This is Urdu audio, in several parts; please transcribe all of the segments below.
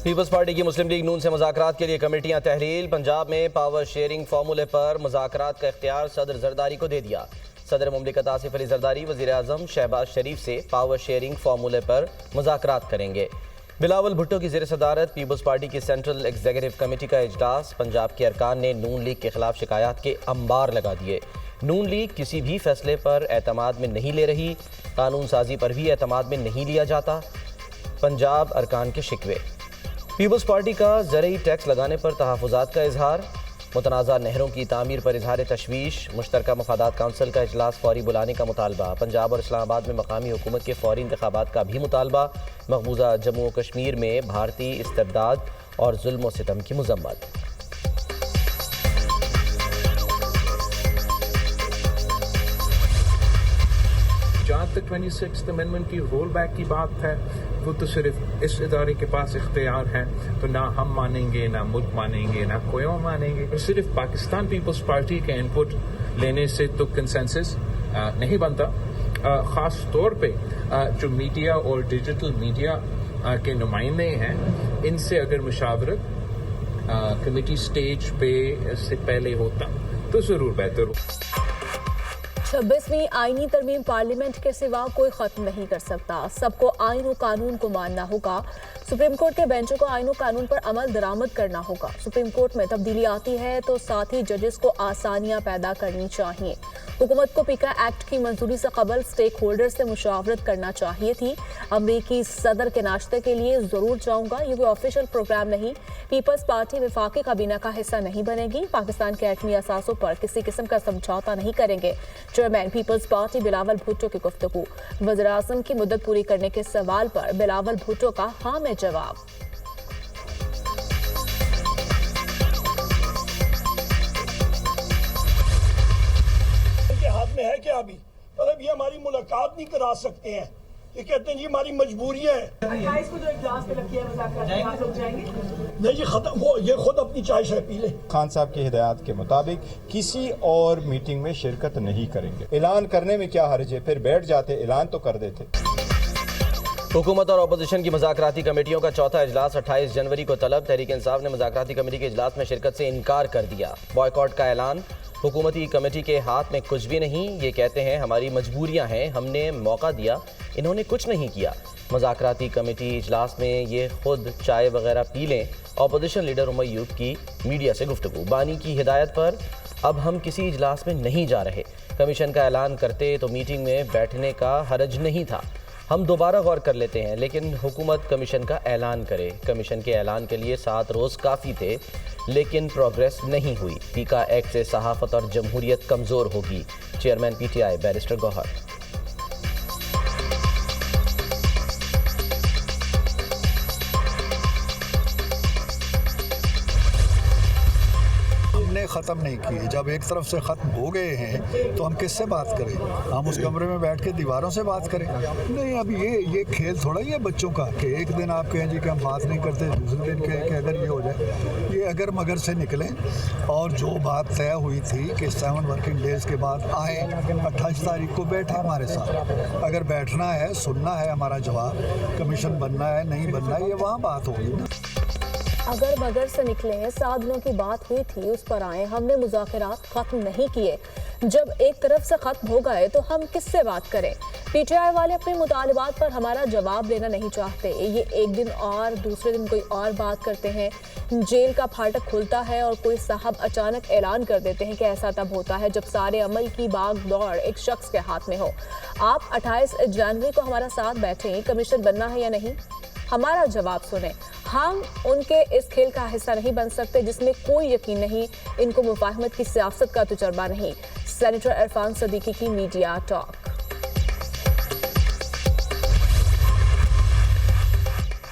پیپلز پارٹی کی مسلم لیگ نون سے مذاکرات کے لیے کمیٹیاں تحلیل۔ پنجاب میں پاور شیئرنگ فارمولے پر مذاکرات کا اختیار صدر زرداری کو دے دیا۔ صدر مملکت آصف علی زرداری وزیر اعظم شہباز شریف سے پاور شیئرنگ فارمولے پر مذاکرات کریں گے۔ بلاول بھٹو کی زیر صدارت پیپلز پارٹی کی سینٹرل ایگزیکٹو کمیٹی کا اجلاس۔ پنجاب کے ارکان نے نون لیگ کے خلاف شکایات کے انبار لگا دیے۔ نون لیگ کسی بھی فیصلے پر اعتماد میں نہیں لے رہی، قانون سازی پر بھی اعتماد میں نہیں لیا جاتا، پنجاب ارکان کے شکوے۔ پیپلز پارٹی کا زرعی ٹیکس لگانے پر تحفظات کا اظہار۔ متنازع نہروں کی تعمیر پر اظہار تشویش۔ مشترکہ مفادات کونسل کا اجلاس فوری بلانے کا مطالبہ۔ پنجاب اور اسلام آباد میں مقامی حکومت کے فوری انتخابات کا بھی مطالبہ۔ مقبوضہ جموں و کشمیر میں بھارتی استبداد اور ظلم و ستم کی مذمت۔ جہاں تک 26th امینڈمنٹ کی رول بیک کی بات ہے، وہ تو صرف اس ادارے کے پاس اختیار ہے، تو نہ ہم مانیں گے، نہ ملک مانیں گے، نہ کوئی اور مانیں گے۔ صرف پاکستان پیپلز پارٹی کے انپٹ لینے سے تو کنسنسس نہیں بنتا۔ خاص طور پہ جو میڈیا اور ڈیجیٹل میڈیا کے نمائندے ہیں، ان سے اگر مشاورت کمیٹی سٹیج پہ سے پہلے ہوتا تو ضرور بہتر ہو۔ 26ویں آئینی ترمیم پارلیمنٹ کے سوا کوئی ختم نہیں کر سکتا، سب کو آئین و قانون کو ماننا ہوگا۔ سپریم کورٹ کے بینچوں کو آئین و قانون پر عمل درآمد کرنا ہوگا۔ سپریم کورٹ میں تبدیلی آتی ہے تو ساتھ ہی ججز کو آسانیاں پیدا کرنی چاہیے۔ حکومت کو پیکا ایکٹ کی منظوری سے قبل سٹیک ہولڈر سے مشاورت کرنا چاہیے تھی۔ امریکی صدر کے ناشتے کے لیے ضرور جاؤں گا، یہ کوئی آفیشیل پروگرام نہیں۔ پیپلز پارٹی وفاقی کابینہ کا حصہ نہیں بنے گی، پاکستان کے ایٹمی اثاثوں پر کسی قسم کا سمجھوتا نہیں کریں گے۔ چیئرمین پیپلز پارٹی بلاول بھٹو کی گفتگو۔ وزیر اعظم کی مدت پوری کرنے کے سوال پر بلاول بھٹو کا ہاں میں جواب۔ ہاتھ میں ہے کیا ابھی؟ مطلب یہ ہماری ملاقات نہیں کرا سکتے ہیں، یہ کہتے ہیں جی ہماری مجبوریاں ہیں۔ 28 کو جو اجلاس پہ رکھی ہے مذاکرات، آپ لوگ جائیں گے؟ نہیں جی ختم، وہ یہ خود اپنی چائے شائے پی لیں۔ خان صاحب کی ہدایات کے مطابق کسی اور میٹنگ میں شرکت نہیں کریں گے۔ اعلان کرنے میں کیا حرج ہے، پھر بیٹھ جاتے، اعلان تو کر دیتے۔ حکومت اور اپوزیشن کی مذاکراتی کمیٹیوں کا چوتھا اجلاس 28 جنوری کو طلب۔ تحریک انصاف نے مذاکراتی کمیٹی کے اجلاس میں شرکت سے انکار کر دیا۔ بائیکاٹ کا اعلان۔ حکومتی کمیٹی کے ہاتھ میں کچھ بھی نہیں، یہ کہتے ہیں ہماری مجبوریاں ہیں، ہم نے موقع دیا، انہوں نے کچھ نہیں کیا۔ مذاکراتی کمیٹی اجلاس میں یہ خود چائے وغیرہ پی لیں۔ اپوزیشن لیڈر عمر ایوب کی میڈیا سے گفتگو۔ بانی کی ہدایت پر اب ہم کسی اجلاس میں نہیں جا رہے، کمیشن کا اعلان کرتے تو میٹنگ میں بیٹھنے کا حرج نہیں تھا، ہم دوبارہ غور کر لیتے ہیں، لیکن حکومت کمیشن کا اعلان کرے۔ کمیشن کے اعلان کے لیے 7 روز کافی تھے، لیکن پروگریس نہیں ہوئی۔ پیکا ایکٹ سے صحافت اور جمہوریت کمزور ہوگی۔ Chairman P T I barrister Gohar. نے ختم نہیں کیے، جب ایک طرف سے ختم ہو گئے ہیں تو ہم کس سے بات کریں؟ ہم اس کمرے میں بیٹھ کے دیواروں سے بات کریں؟ نہیں، اب یہ کھیل تھوڑا ہی ہے بچوں کا کہ ایک دن آپ کہیں جی کہ ہم بات نہیں کرتے، دوسرے دن کہیں کہ اگر یہ ہو جائے، یہ اگر مگر سے نکلیں اور جو بات طے ہوئی تھی کہ 7 ورکنگ ڈیز کے بعد آئیں، 28 تاریخ کو بیٹھے ہمارے ساتھ، اگر بیٹھنا ہے، سننا ہے ہمارا جواب، کمیشن بننا ہے نہیں بننا ہے، یہ وہاں بات ہوگی نا۔ اگر مگر سے نکلے ہیں، 7 دنوں کی بات ہوئی تھی اس پر آئیں، ہم نے مذاکرات ختم نہیں کیے، جب ایک طرف سے ختم ہو گئے تو ہم کس سے بات کریں؟ پی ٹی آئی والے اپنے مطالبات پر ہمارا جواب لینا نہیں چاہتے، یہ ایک دن اور دوسرے دن کوئی اور بات کرتے ہیں۔ جیل کا پھاٹک کھلتا ہے اور کوئی صاحب اچانک اعلان کر دیتے ہیں کہ ایسا تب ہوتا ہے جب سارے عمل کی باغ دوڑ ایک شخص کے ہاتھ میں ہو۔ آپ 28 جنوری کو ہمارا ساتھ بیٹھیں، کمیشن بننا ہے یا نہیں؟ ہمارا جواب سنیں۔ ہم ان کے اس کھیل کا حصہ نہیں بن سکتے جس میں کوئی یقین نہیں، ان کو مفاہمت کی سیاست کا تجربہ نہیں۔ سینیٹر عرفان صدیقی کی میڈیا ٹاک۔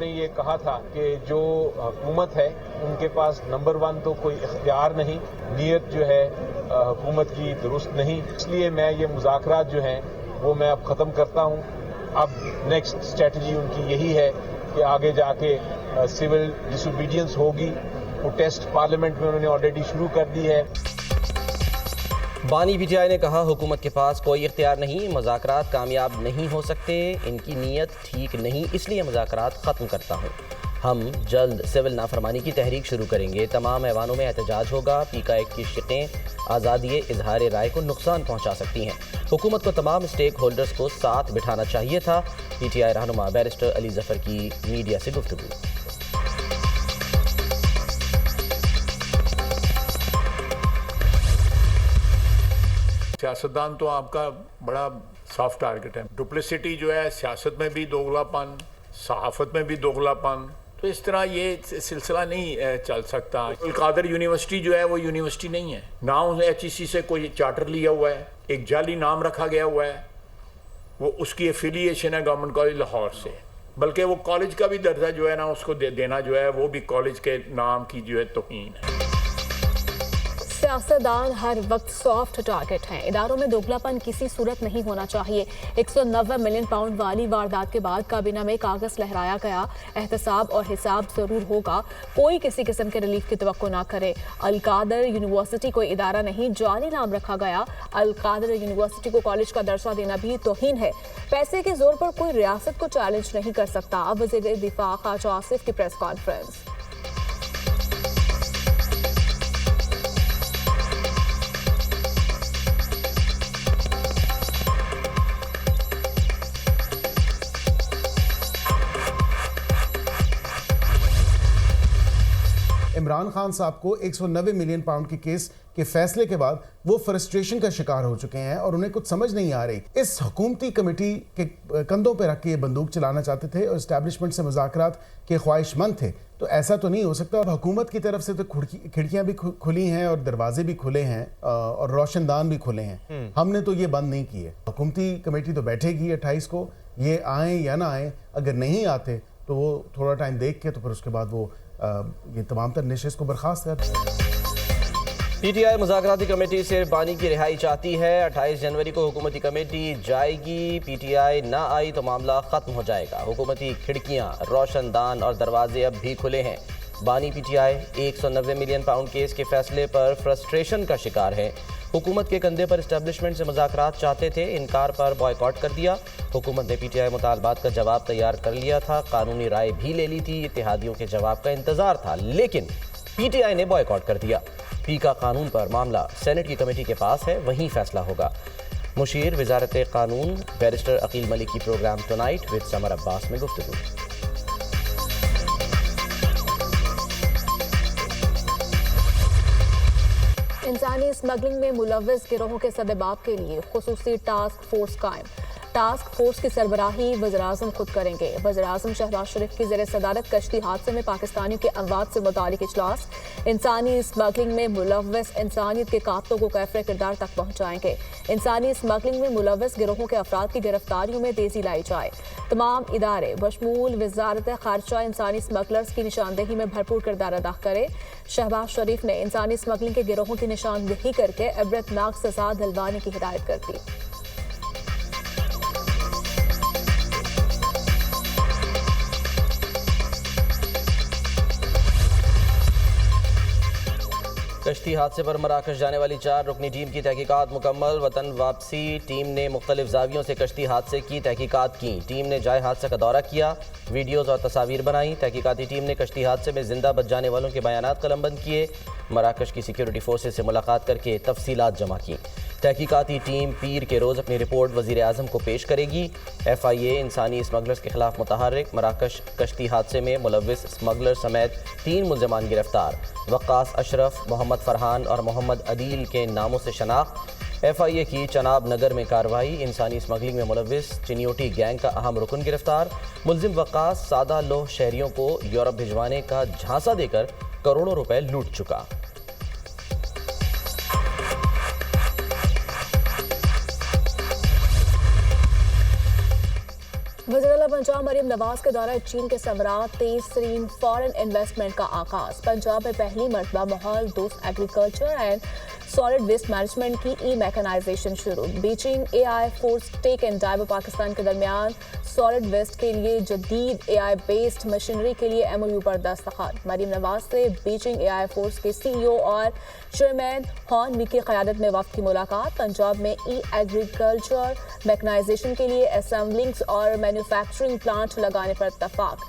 نے یہ کہا تھا کہ جو حکومت ہے ان کے پاس نمبر 1 تو کوئی اختیار نہیں، نیت جو ہے حکومت کی درست نہیں، اس لیے میں یہ مذاکرات جو ہیں وہ میں اب ختم کرتا ہوں۔ اب نیکسٹ اسٹریٹجی ان کی یہی ہے کہ آگے جا کے سول ڈس اوبیڈینس ہوگی، وہ ٹیسٹ پارلیمنٹ میں انہوں نے آلریڈی شروع کر دی ہے۔ بانی پی ٹی آئی نے کہا حکومت کے پاس کوئی اختیار نہیں، مذاکرات کامیاب نہیں ہو سکتے، ان کی نیت ٹھیک نہیں، اس لیے مذاکرات ختم کرتا ہوں۔ ہم جلد سول نافرمانی کی تحریک شروع کریں گے. تمام ایوانوں میں احتجاج ہوگا. پیکا ایکٹ کی شقیں آزادی اظہار رائے کو نقصان پہنچا سکتی ہیں. حکومت کو تمام اسٹیک ہولڈرز کو ساتھ بٹھانا چاہیے تھا. پی ٹی آئی رہنما بیرسٹر علی ظفر کی میڈیا سے گفتگو. سیاستدان تو آپ کا بڑا سافٹ ٹارگٹ ہے. ڈپلیسٹی جو ہے سیاست میں بھی دوغلا پن, صحافت میں بھی دوغلا پن, تو اس طرح یہ سلسلہ نہیں چل سکتا. القادر یونیورسٹی جو ہے وہ یونیورسٹی نہیں ہے, نہ انہیں ایچ ای سی سے کوئی چارٹر لیا ہوا ہے, ایک جعلی نام رکھا گیا ہوا ہے, وہ اس کی ایفیلیشن ہے گورنمنٹ کالج لاہور سے, بلکہ وہ کالج کا بھی درجہ جو ہے نا اس کو دینا جو ہے وہ بھی کالج کے نام کی جو ہے توہین ہے. سیاستدان ہر وقت سافٹ ٹارگٹ ہیں. اداروں میں دوگلا پن کسی صورت نہیں ہونا چاہیے. 190 ملین پاؤنڈ والی واردات کے بعد کابینہ میں کاغذ لہرایا گیا. احتساب اور حساب ضرور ہوگا. کوئی کسی قسم کے ریلیف کی توقع نہ کرے. القادر یونیورسٹی کوئی ادارہ نہیں, جعلی نام رکھا گیا. القادر یونیورسٹی کو کالج کا درجہ دینا بھی توہین ہے. پیسے کے زور پر کوئی ریاست کو چیلنج نہیں کر سکتا. وزیر دفاع خواجہ آصف کی پریس کانفرنس. عمران خان صاحب کو 190 ملین پاؤنڈ کے کیس کے فیصلے کے بعد وہ فرسٹریشن کا شکار ہو چکے ہیں اور انہیں کچھ سمجھ نہیں آ رہی. اس حکومتی کمیٹی کے کندھوں پہ رکھ کے یہ بندوق چلانا چاہتے تھے اور اسٹیبلشمنٹ سے مذاکرات کے خواہش مند تھے. تو ایسا تو نہیں ہو سکتا. اور حکومت کی طرف سے تو کھڑکیاں بھی کھلی ہیں اور دروازے بھی کھلے ہیں اور روشن دان بھی کھلے ہیں. ہم نے تو یہ بند نہیں کیے. حکومتی کمیٹی تو بیٹھے گی 28 کو, یہ آئیں یا نہ آئیں. اگر نہیں آتے تو وہ تھوڑا ٹائم دیکھ کے تو پھر اس کے بعد وہ یہ تمام تر نشست کو برخاست کرتے ہیں. پی ٹی آئی مذاکراتی کمیٹی سے بانی کی رہائی چاہتی ہے. 28 جنوری کو حکومتی کمیٹی جائے گی. پی ٹی آئی نہ آئی تو معاملہ ختم ہو جائے گا. حکومتی کھڑکیاں, روشن دان اور دروازے اب بھی کھلے ہیں. بانی پی ٹی آئی 190 ملین پاؤنڈ کیس کے فیصلے پر فرسٹریشن کا شکار ہے. حکومت کے کندھے پر اسٹیبلشمنٹ سے مذاکرات چاہتے تھے, انکار پر بائیکاٹ کر دیا. حکومت نے پی ٹی آئی مطالبات کا جواب تیار کر لیا تھا, قانونی رائے بھی لے لی تھی. اتحادیوں کے جواب کا انتظار تھا لیکن پی ٹی آئی نے بائیکاٹ کر دیا. پی کا قانون پر معاملہ سینٹ کی کمیٹی کے پاس ہے, وہیں فیصلہ ہوگا. مشیر وزارت قانون بیرسٹر عقیل ملک کی پروگرام ٹونائٹ وتھ سمر عباس میں گفتگو. انسانی اسمگلنگ میں ملوث گروہوں کے سدباب کے لیے خصوصی ٹاسک فورس قائم. ٹاسک فورس کی سربراہی وزیراعظم خود کریں گے. وزیراعظم شہباز شریف کی زیر صدارت کشتی حادثے میں پاکستانیوں کے اموات سے متعلق اجلاس. انسانی اسمگلنگ میں ملوث انسانیت کے قاتلوں کو کیفر کردار تک پہنچائیں گے. انسانی اسمگلنگ میں ملوث گروہوں کے افراد کی گرفتاریوں میں تیزی لائی جائے. تمام ادارے بشمول وزارت خارجہ انسانی اسمگلرز کی نشاندہی میں بھرپور کردار ادا کرے. شہباز شریف نے انسانی اسمگلنگ کے گروہوں کی نشاندہی کر کے عبرتناک سزا دلوانے کی ہدایت کر دی. کشتی حادثے پر مراکش جانے والی 4 رکنی ٹیم کی تحقیقات مکمل. وطن واپسی ٹیم نے مختلف زاویوں سے کشتی حادثے کی تحقیقات کی. ٹیم نے جائے حادثہ کا دورہ کیا, ویڈیوز اور تصاویر بنائیں. تحقیقاتی ٹیم نے کشتی حادثے میں زندہ بچ جانے والوں کے بیانات قلم بند کیے. مراکش کی سیکیورٹی فورسز سے ملاقات کر کے تفصیلات جمع کی. تحقیقاتی ٹیم پیر کے روز اپنی رپورٹ وزیر اعظم کو پیش کرے گی. ایف آئی اے انسانی اسمگلرز کے خلاف متحرک. مراکش کشتی حادثے میں ملوث اسمگلر سمیت 3 ملزمان گرفتار. وقاص اشرف, محمد فرحان اور محمد عدیل کے ناموں سے شناخت. ایف آئی اے کی چناب نگر میں کارروائی. انسانی اسمگلنگ میں ملوث چنیوٹی گینگ کا اہم رکن گرفتار. ملزم وقاص سادہ لوہ شہریوں کو یورپ بھجوانے کا جھانسا دے کر کروڑوں روپے لوٹ چکا. وزیراعلیٰ پنجاب مریم نواز کے دورہ چین کے ثمرات. تیز ترین فارن انویسٹمنٹ کا آغاز. پنجاب میں پہلی مرتبہ ماحول دوست agriculture and solid waste management کی ای میکنائزیشن شروع. Beijing A I force tech and ڈائی و پاکستان کے درمیان سالڈ ویسٹ کے لیے جدید اے آئی بیسڈ مشینری کے لیے ایم او یو پر دستخط. مریم نواز سے بیجنگ اے آئی فورس کے سی ای او اور چیئرمین ہان وی کی قیادت میں وفد کی ملاقات. پنجاب میں ای ایگریکلچر میکنائزیشن کے لیے اسمبلنگز اور مینوفیکچرنگ پلانٹ لگانے پر اتفاق.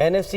NFC